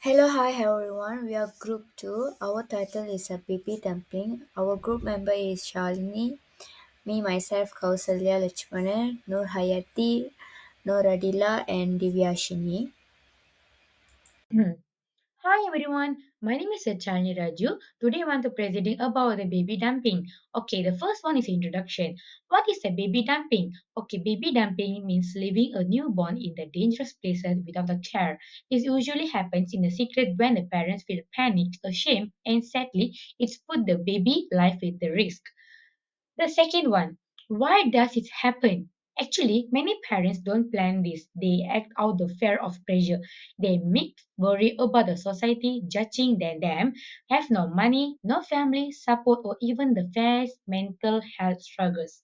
Hello, hi everyone. We are group 2. Our title is a baby dumpling. Our group member is Shalini, me, myself, Kausalya Lachmanan, Noor Hayati, Noor Adila, and Divyashini. Hmm. Hi everyone, my name is Chalni Raju. Today I want to presenting about the baby dumping. Okay, the first one is introduction. What is a baby dumping? Okay, baby dumping means leaving a newborn in the dangerous places without a care. This usually happens in the secret when the parents feel panicked, ashamed, and sadly, it's put the baby life at the risk. The second one, why does it happen? Actually, many parents don't plan this. They act out the fear of pressure. They make worry about the society judging them, have no money, no family support, or even the face mental health struggles.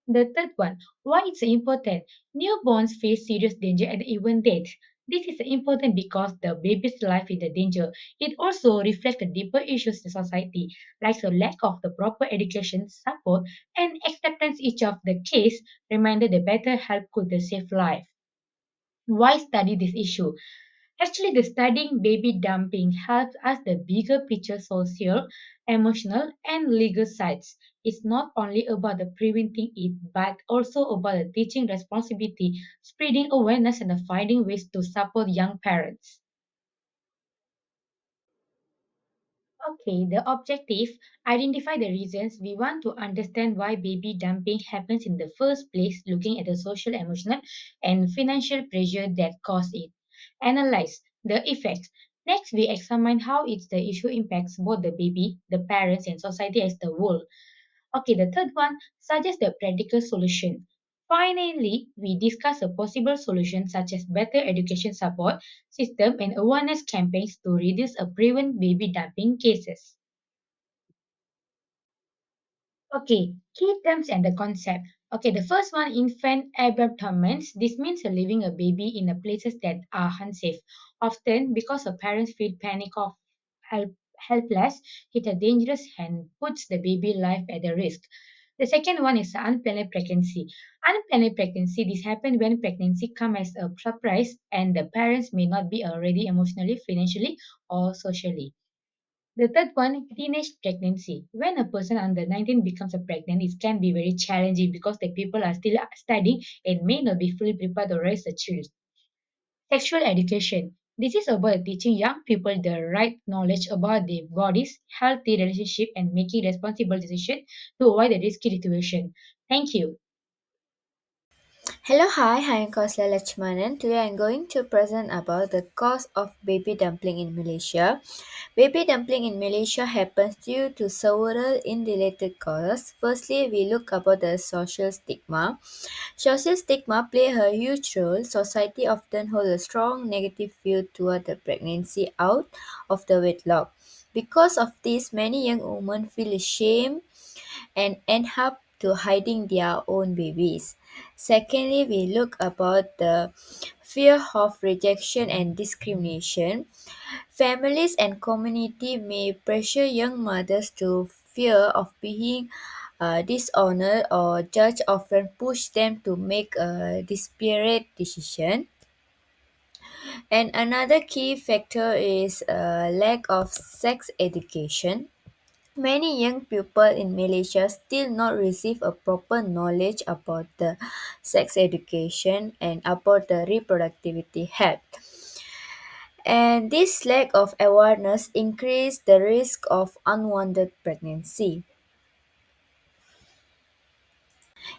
The third one, why it's important? Newborns face serious danger and even death. This is important because the baby's life is a danger. It also reflects the deeper issues in society, like the lack of the proper education, support, and acceptance each of the case reminded the better help could save life. Why study this issue? Actually, the studying baby dumping helps us the bigger picture social, emotional, and legal sides. It's not only about the preventing it, but also about the teaching responsibility, spreading awareness, and the finding ways to support young parents. Okay, the objective identify the reasons we want to understand why baby dumping happens in the first place, looking at the social, emotional, and financial pressure that cause it. Analyze the effects. Next, we examine how it's the issue impacts both the baby, the parents, and society as the whole. Okay, the third one suggest the practical solution. Finally, we discuss a possible solution such as better education support system and awareness campaigns to reduce or prevent baby dumping cases. Okay, key terms and the concept. Okay, the first one, infant abandonments. This means leaving a baby in the places that are unsafe, often because the parents feel panic of helpless, hit a dangerous and puts the baby life at a risk. The second one is unplanned pregnancy. Unplanned pregnancy, this happens when pregnancy comes as a surprise and the parents may not be ready emotionally, financially, or socially. The third one, teenage pregnancy. When a person under 19 becomes a pregnant, it can be very challenging because the people are still studying and may not be fully prepared to raise a child. Sexual education. This is about teaching young people the right knowledge about their bodies, healthy relationship, and making responsible decisions to avoid a risky situation. Thank you. Hello, hi, I'm Kausla Lachmanan. Today I'm going to present about the cause of baby dumpling in Malaysia. Baby dumpling in Malaysia happens due to several unrelated causes. Firstly, we look about the social stigma. Social stigma play a huge role. Society often hold a strong negative view toward the pregnancy out of the wedlock. Because of this, many young women feel ashamed and end up to hiding their own babies. Secondly, we look about the fear of rejection and discrimination. Families and community may pressure young mothers to fear of being dishonored or judge often push them to make a desperate decision. And another key factor is lack of sex education. Many young people in Malaysia still not receive a proper knowledge about the sex education and about the reproductivity health. And this lack of awareness increase the risk of unwanted pregnancy.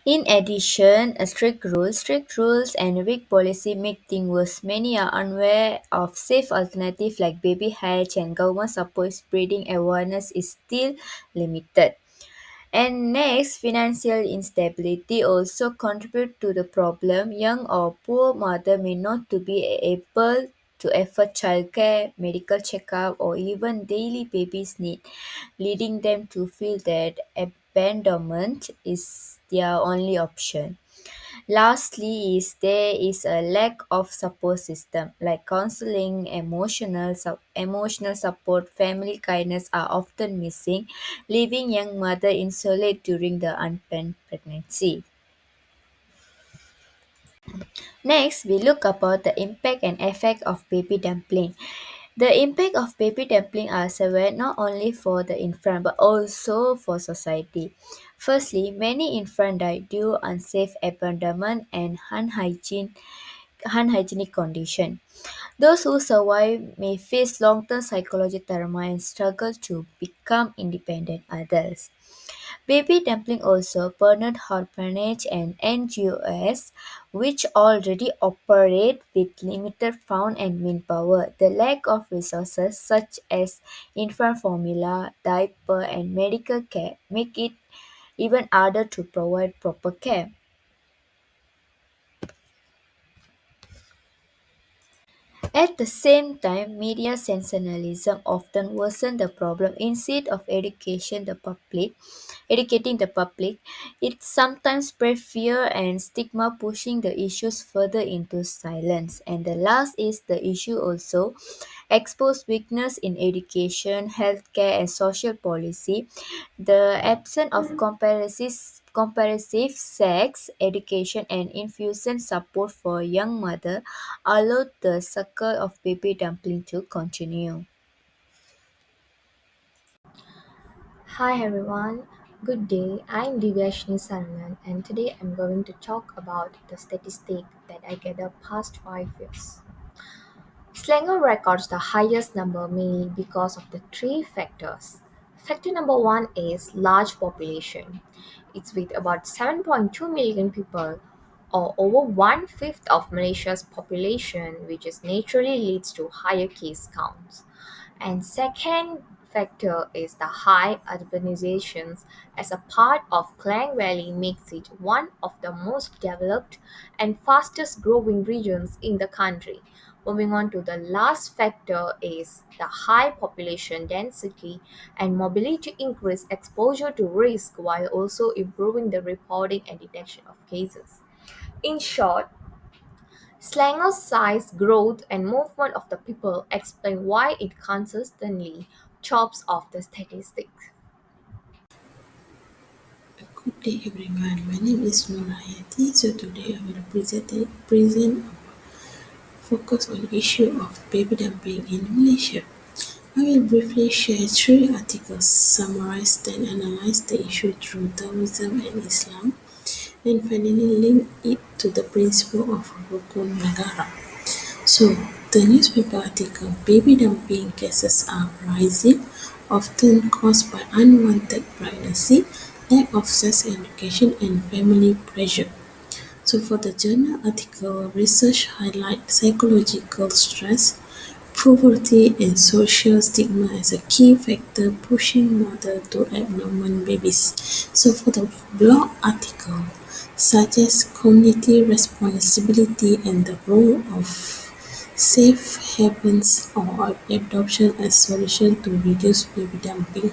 In addition, strict rules and weak policy make things worse. Many are unaware of safe alternatives like baby hatch and government support spreading awareness is still limited. And next, financial instability also contribute to the problem. Young or poor mother may not to be able to afford childcare, medical checkup, or even daily baby's need, leading them to feel that abandonment is their only option. Lastly, is there is a lack of support system like counseling, emotional support, family kindness are often missing, leaving young mother insolate during the unplanned pregnancy. Next, we look about the impact and effect of baby dumpling. The impact of baby dumpling are severe not only for the infant but also for society. Firstly, many infants die due to unsafe abandonment and unhygienic condition. Those who survive may face long-term psychological trauma and struggle to become independent adults. Baby Dumpling also partnered orphanage and NGOs, which already operate with limited fund and manpower. The lack of resources such as infant formula, diaper, and medical care make it even harder to provide proper care. At the same time, media sensationalism often worsens the problem. Instead of educating the public, it sometimes spreads fear and stigma, pushing the issues further into silence. And the last is the issue also expose weakness in education, healthcare, and social policy. The absence of comparative sex education and infusion support for young mother allowed the cycle of baby dumpling to continue. Hi everyone, good day. I'm Divyashni Sarnan and today I'm going to talk about the statistic that I gathered past 5 years. Slanger records the highest number mainly because of the three factors. Factor number one is large population. It's with about 7.2 million people, or over one fifth of Malaysia's population, which is naturally leads to higher case counts. And second factor is the high urbanizations as a part of Klang Valley makes it one of the most developed and fastest growing regions in the country. Moving on to the last factor is the high population density and mobility increase exposure to risk while also improving the reporting and detection of cases. In short, Slanger's size, growth, and movement of the people explain why it consistently tops of the statistics. Good day everyone, my name is Nora Hayati. So today I will present focus on issue of baby dumping in Malaysia. I will briefly share three articles, summarize and analyze the issue through Taoism and Islam, and finally link it to the principle of Rukun Negara. So, the newspaper article baby dumping cases are rising, often caused by unwanted pregnancy, lack of sex education, and family pressure. So, for the journal article, research highlights psychological stress, poverty, and social stigma as a key factor pushing mothers to abnormal babies. So, for the blog article, suggests community responsibility and the role of safe havens or adoption as solution to reduce baby dumping.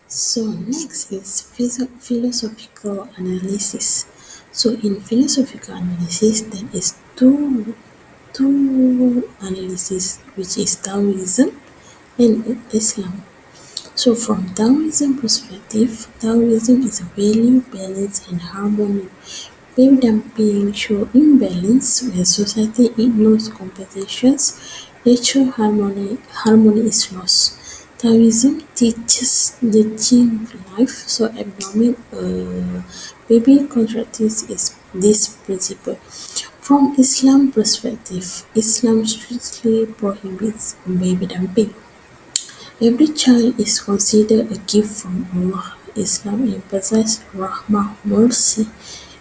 So next is philosophical analysis. So in philosophical analysis, there is two analysis, which is Taoism and Islam. So from Taoism perspective, Taoism is a value, balance and harmony. Baby dumping show imbalance where society ignores compensations, nature harmony is lost. Taoism teaches the gene life, so abnormal baby contracts is this principle. From Islam perspective, Islam strictly prohibits baby dumping. Every child is considered a gift from Allah. Islam emphasizes rahmah, mercy,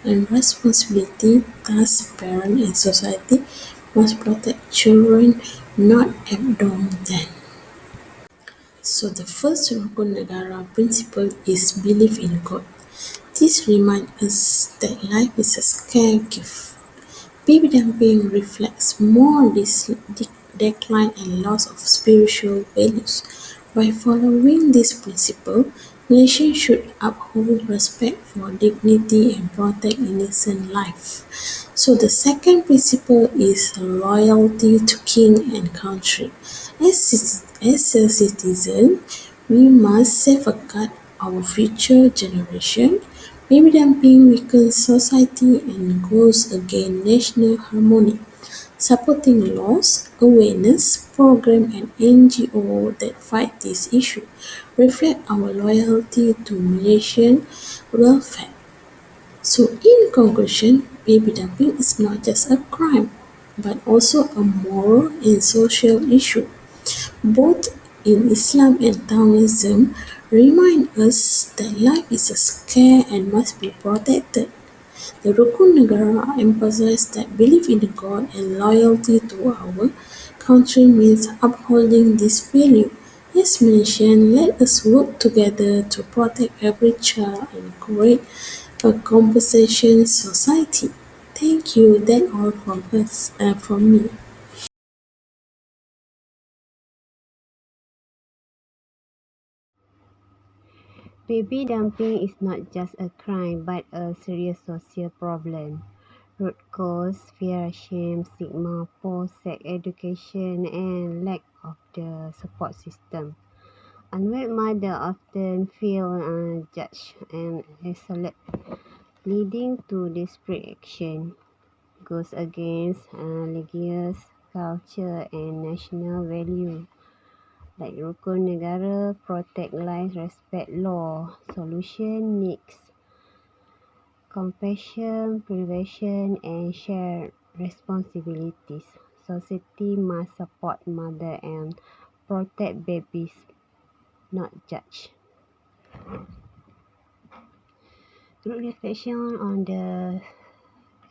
and responsibility. Thus, parents and society must protect children, not abandon them. So, the first Rukun Negara principle is belief in God. This reminds us that life is a scarce gift. Baby dumping reflects more decline and loss of spiritual values. By following this principle, nations should uphold respect for dignity and protect innocent life. So the second principle is loyalty to king and country. As a citizen, we must safeguard our future generation. Baby dumping weakens society and goes against national harmony. supporting laws, awareness program and NGO that fight this issue reflect our loyalty to Malaysian welfare. So in conclusion, baby dumping is not just a crime, but also a moral and social issue. Both in Islam and Taoism remind us that life is a scarce and must be protected. The Rukun Negara emphasized that belief in God and loyalty to our country means upholding this value. Yes, Malaysian, let us work together to protect every child and create a compassionate society. Thank you. That's all from us, from me. Baby dumping is not just a crime but a serious social problem. Root cause, fear, shame, stigma, poor sex education, and lack of the support system. Unwed mothers often feel judged and isolated, leading to desperate action. Goes against religious, culture, and national value. Like Rukun Negara, protect lives, respect law. Solution needs compassion, prevention, and shared responsibilities. Society must support mother and protect babies, not judge. Group reflection on the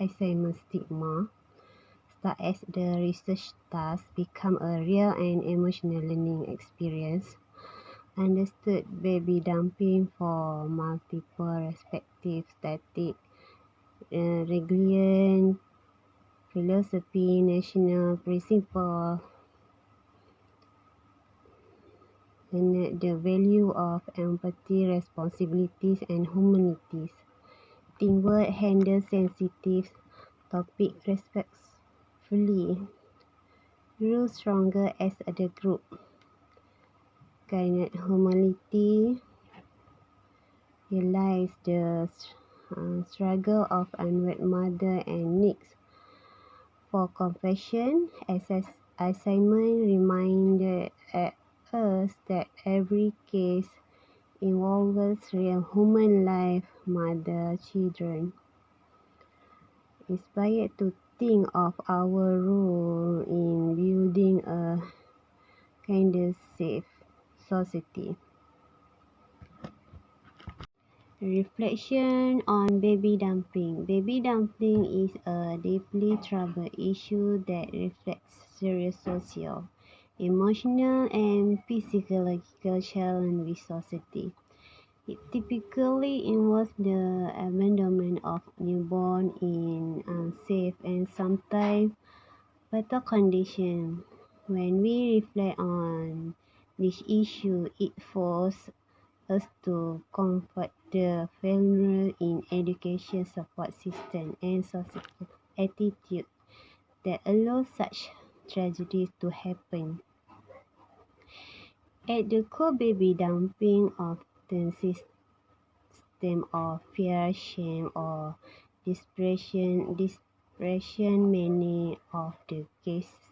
assignment stigma start as the research task become a real and emotional learning experience. Understood baby dumping for multiple perspectives, static, Hegelian philosophy, national principle, and the value of empathy, responsibilities, and humanities. Teamwork handle sensitive topic respectfully. Grow stronger as a group. Guided humanity. Realize the struggle of unwed mother and needs for compassion. Assignment reminded us that every case involves real human life, mother, children. Inspired to think of our role in building a kinder, safe society. Reflection on baby dumping. Baby dumping is a deeply troubled issue that reflects serious social, emotional, and physiological challenges with society. It typically involves the abandonment of newborn in unsafe and sometimes fatal conditions. When we reflect on this issue, it forces us to comfort the vulnerable in education support system and societal attitude that allow such tragedies to happen. At the core, baby dumping often system of fear, shame, or depression. Depression. Many of the cases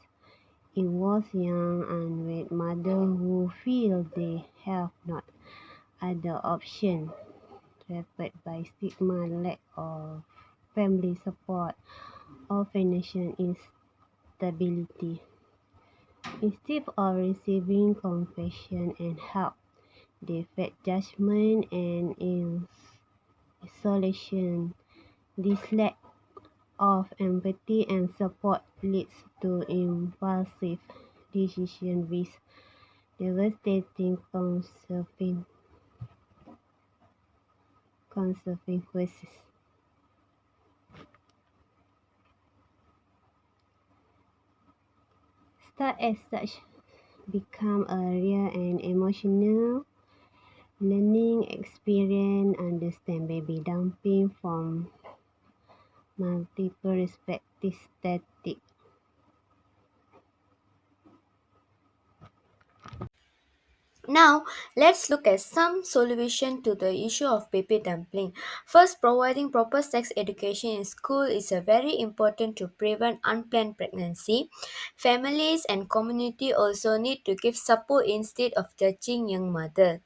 involve young unwed mothers who feel they have not other option, trapped by stigma, lack of family support, or financial instability. Instead of receiving compassion and help, they face judgment and isolation. This lack of empathy and support leads to impulsive decisions with devastating consequences. Start as such become a real and emotional learning experience. Understand baby dumping from multiple perspectives. Static Now, let's look at some solution to the issue of baby dumpling. First, providing proper sex education in school is a very important to prevent unplanned pregnancy. Families and community also need to give support instead of judging young mothers.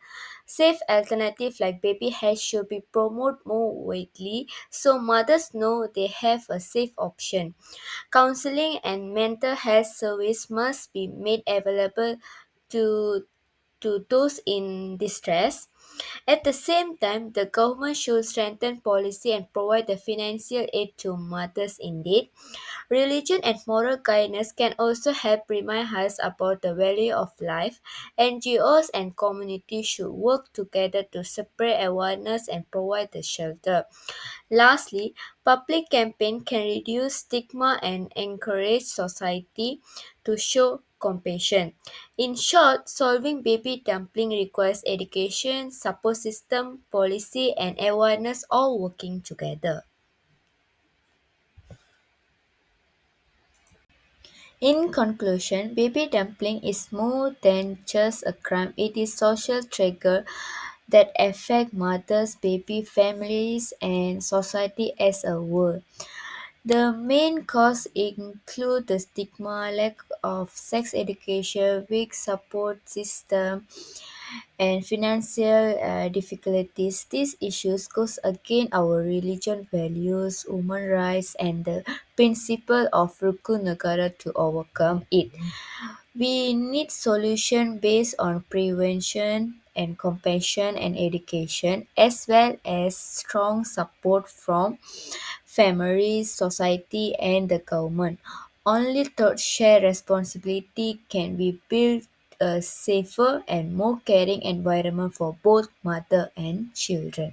Safe alternatives like baby heads should be promoted more widely so mothers know they have a safe option. Counseling and mental health service must be made available to those in distress. At the same time, the government should strengthen policy and provide the financial aid to mothers in need. Religion and moral guidance can also help remind us about the value of life. NGOs and communities should work together to spread awareness and provide the shelter. Lastly, public campaign can reduce stigma and encourage society to show compassion. In short, solving baby dumpling requires education, support system, policy, and awareness all working together. In conclusion, baby dumpling is more than just a crime. It is social trigger that affect mothers, baby families, and society as a whole. The main cause include the stigma, lack of sex education, weak support system, and financial difficulties. These issues goes against our religion values, human rights, and the principle of rukun negara to overcome it. We need solution based on prevention and compassion and education as well as strong support from families, society and the government. Only through shared responsibility can we build a safer and more caring environment for both mother and children.